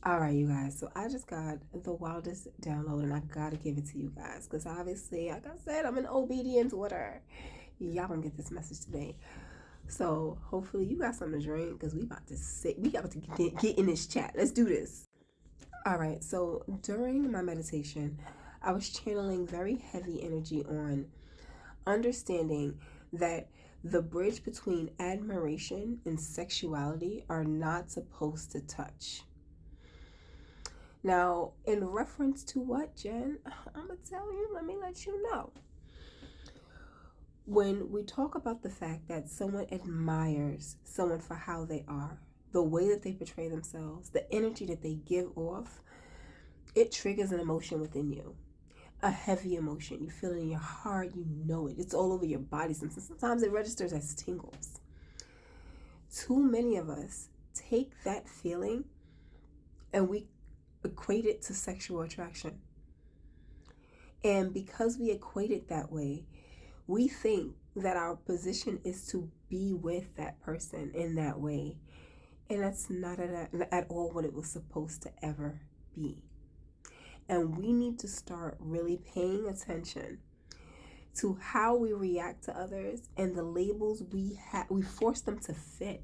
All right, you guys. So I just got the wildest download, and I gotta give it to you guys because obviously, like I said, I'm an obedient order. Y'all gonna get this message today. So hopefully, you got something to drink because we about to get in this chat. Let's do this. All right. So during my meditation, I was channeling very heavy energy on understanding that the bridge between admiration and sexuality are not supposed to touch. Now, in reference to what, Jen? I'm going to tell you, let me let you know. When we talk about the fact that someone admires someone for how they are, the way that they portray themselves, the energy that they give off, it triggers an emotion within you. A heavy emotion. You feel it in your heart, you know it. It's all over your body. Sometimes it registers as tingles. Too many of us take that feeling and we equate it to sexual attraction. And because we equate it that way, we think that our position is to be with that person in that way. And that's not at all what it was supposed to ever be. And we need to start really paying attention to how we react to others and the labels we force them to fit,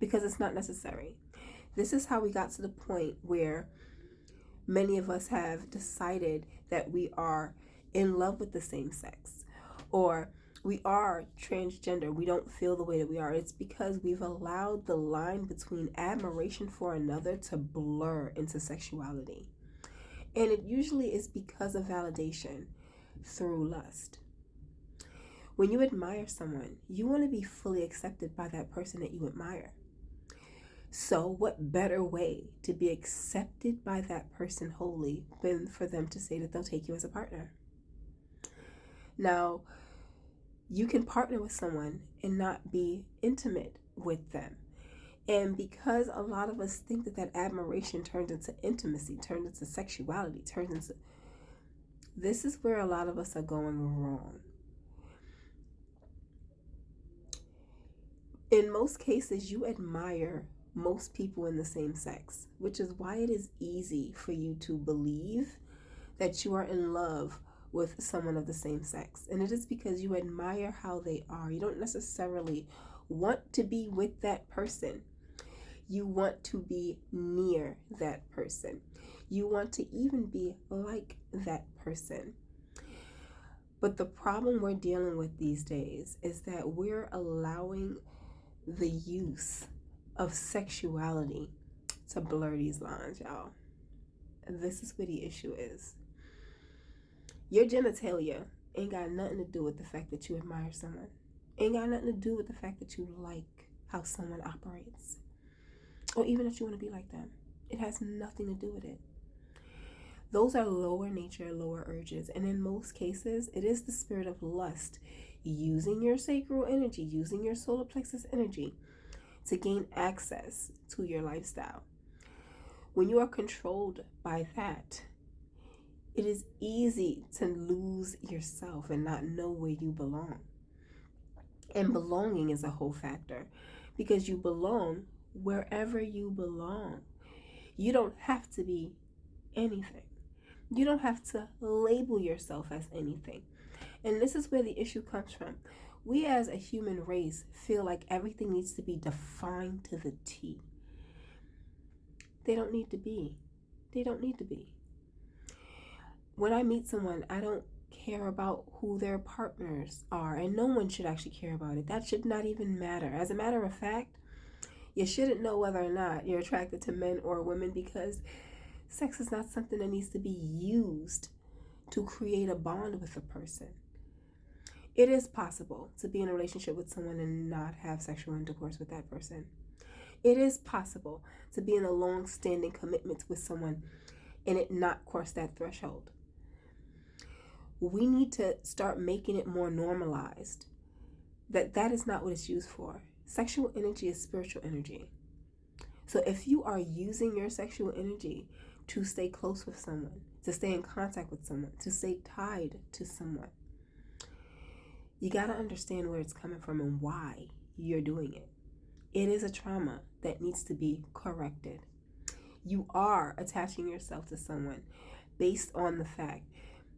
because it's not necessary. This is how we got to the point where many of us have decided that we are in love with the same sex, or we are transgender. We don't feel the way that we are. It's because we've allowed the line between admiration for another to blur into sexuality. And it usually is because of validation through lust. When you admire someone, you want to be fully accepted by that person that you admire. So what better way to be accepted by that person wholly than for them to say that they'll take you as a partner? Now, you can partner with someone and not be intimate with them. And because a lot of us think that admiration turns into intimacy, turns into sexuality, this is where a lot of us are going wrong. In most cases, you admire most people in the same sex, which is why it is easy for you to believe that you are in love with someone of the same sex. And it is because you admire how they are. You don't necessarily want to be with that person. You want to be near that person. You want to even be like that person. But the problem we're dealing with these days is that we're allowing the use of sexuality to blur these lines, y'all. This is where the issue is. Your genitalia ain't got nothing to do with the fact that you admire someone. Ain't got nothing to do with the fact that you like how someone operates, or even that you want to be like them. It has nothing to do with it. Those are lower nature, lower urges, and in most cases, it is the spirit of lust using your sacral energy, using your solar plexus energy to gain access to your lifestyle. When you are controlled by that, it is easy to lose yourself and not know where you belong. And belonging is a whole factor, because you belong wherever you belong. You don't have to be anything. You don't have to label yourself as anything. And this is where the issue comes from. We as a human race feel like everything needs to be defined to the T. They don't need to be. They don't need to be. When I meet someone, I don't care about who their partners are, and no one should actually care about it. That should not even matter. As a matter of fact, you shouldn't know whether or not you're attracted to men or women, because sex is not something that needs to be used to create a bond with a person. It is possible to be in a relationship with someone and not have sexual intercourse with that person. It is possible to be in a long-standing commitment with someone and it not cross that threshold. We need to start making it more normalized that is not what it's used for. Sexual energy is spiritual energy. So if you are using your sexual energy to stay close with someone, to stay in contact with someone, to stay tied to someone, you got to understand where it's coming from and why you're doing it. It is a trauma that needs to be corrected. You are attaching yourself to someone based on the fact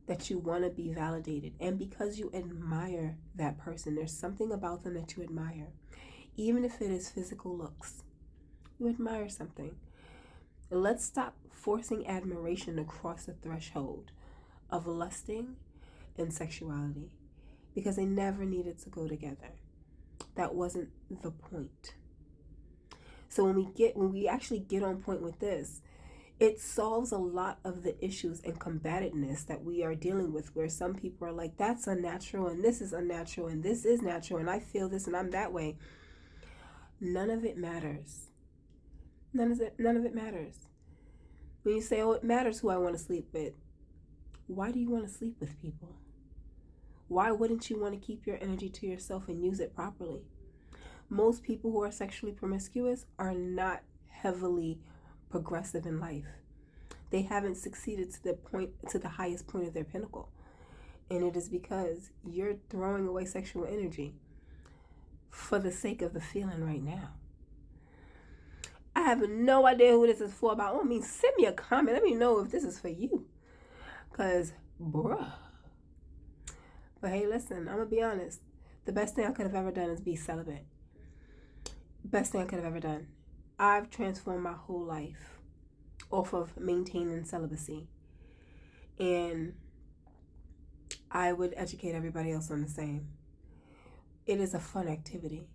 that you want to be validated. And because you admire that person, there's something about them that you admire. Even if it is physical looks, you admire something. Let's stop forcing admiration to cross the threshold of lusting and sexuality, because they never needed to go together. That wasn't the point. So when we actually get on point with this, it solves a lot of the issues and combatedness that we are dealing with, where some people are like, that's unnatural and this is unnatural and this is natural and I feel this and I'm that way. None of it matters. None of it matters. When you say, oh, it matters who I want to sleep with, why do you want to sleep with people? Why wouldn't you want to keep your energy to yourself and use it properly? Most people who are sexually promiscuous are not heavily progressive in life. They haven't succeeded to the highest point of their pinnacle. And it is because you're throwing away sexual energy for the sake of the feeling right now. I have no idea who this is for, but I mean, send me a comment. Let me know if this is for you. Because, bruh. But hey, listen, I'm going to be honest. The best thing I could have ever done is be celibate. Best thing I could have ever done. I've transformed my whole life off of maintaining celibacy. And I would educate everybody else on the same. It is a fun activity.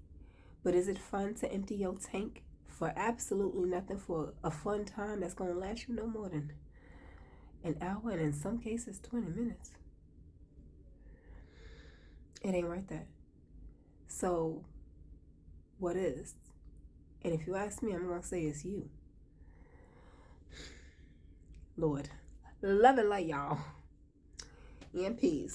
But is it fun to empty your tank for absolutely nothing, for a fun time that's going to last you no more than an hour and in some cases 20 minutes? It ain't worth that. So what is? And if you ask me, I'm going to say it's you. Lord, love and light, y'all. And peace.